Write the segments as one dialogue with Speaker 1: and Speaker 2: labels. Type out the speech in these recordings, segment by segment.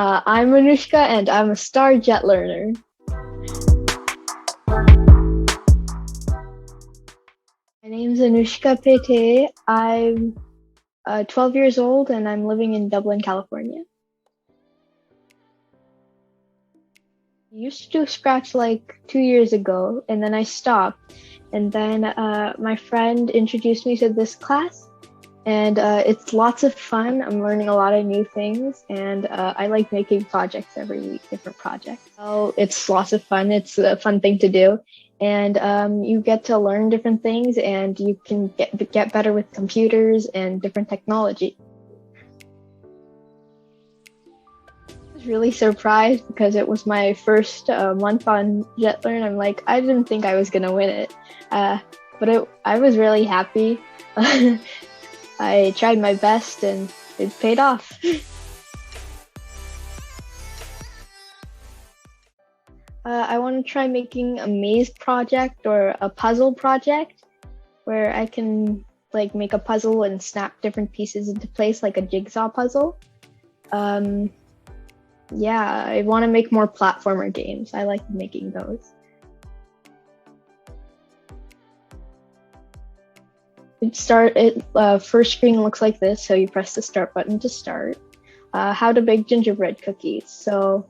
Speaker 1: I'm Anushka and I'm a Star JetLearner. My name's Anushka Pete. I'm 12 years old and I'm living in Dublin, California. I used to do Scratch like 2 years ago and then I stopped. And then my friend introduced me to this class and it's lots of fun. I'm learning a lot of new things and I like making projects every week, different projects. So it's lots of fun. It's a fun thing to do. And you get to learn different things and you can get better with computers and different technology. I was really surprised because it was my first month on JetLearn. I'm like, I didn't think I was gonna win it, but I was really happy. I tried my best and it paid off. I want to try making a maze project or a puzzle project where I can like make a puzzle and snap different pieces into place like a jigsaw puzzle. Yeah, I want to make more platformer games. I like making those. First screen looks like this, so you press the start button to start. How to bake gingerbread cookies. So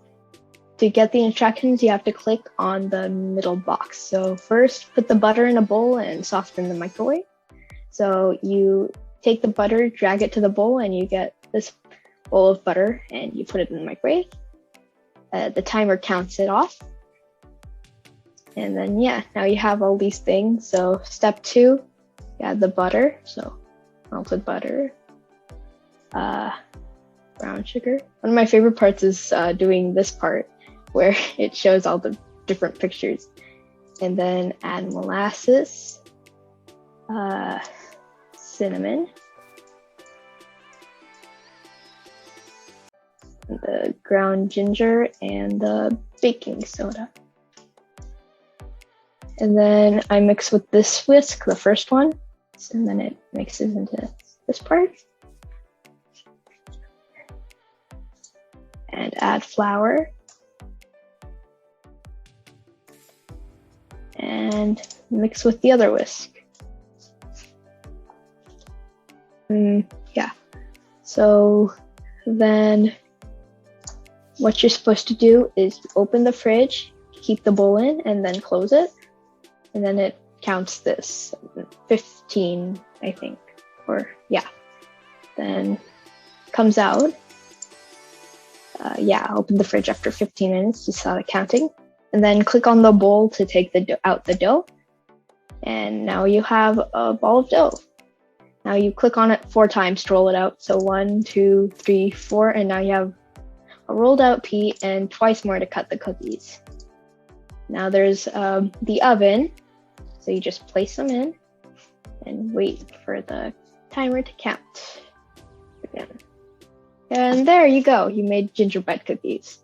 Speaker 1: to get the instructions, you have to click on the middle box. So first, put the butter in a bowl and soften in the microwave. So you take the butter, drag it to the bowl, and you get this bowl of butter, and you put it in the microwave. The timer counts it off. And then, yeah, now you have all these things. So step 2, you add the butter. So melted butter, brown sugar. One of my favorite parts is doing this part where it shows all the different pictures. And then add molasses, cinnamon, the ground ginger, and the baking soda. And then I mix with this whisk, the first one, and then it mixes into this part. And add flour. And mix with the other whisk. Yeah, so then what you're supposed to do is open the fridge, keep the bowl in, and then close it. And then it counts this 15, I think, or yeah. Then comes out. Open the fridge after 15 minutes to start counting. And then click on the bowl to take out the dough. And now you have a ball of dough. Now you click on it 4 times to roll it out. So 1, 2, 3, 4, and now you have a rolled out pea and twice more to cut the cookies. Now there's the oven. So you just place them in and wait for the timer to count again. And there you go. You made gingerbread cookies.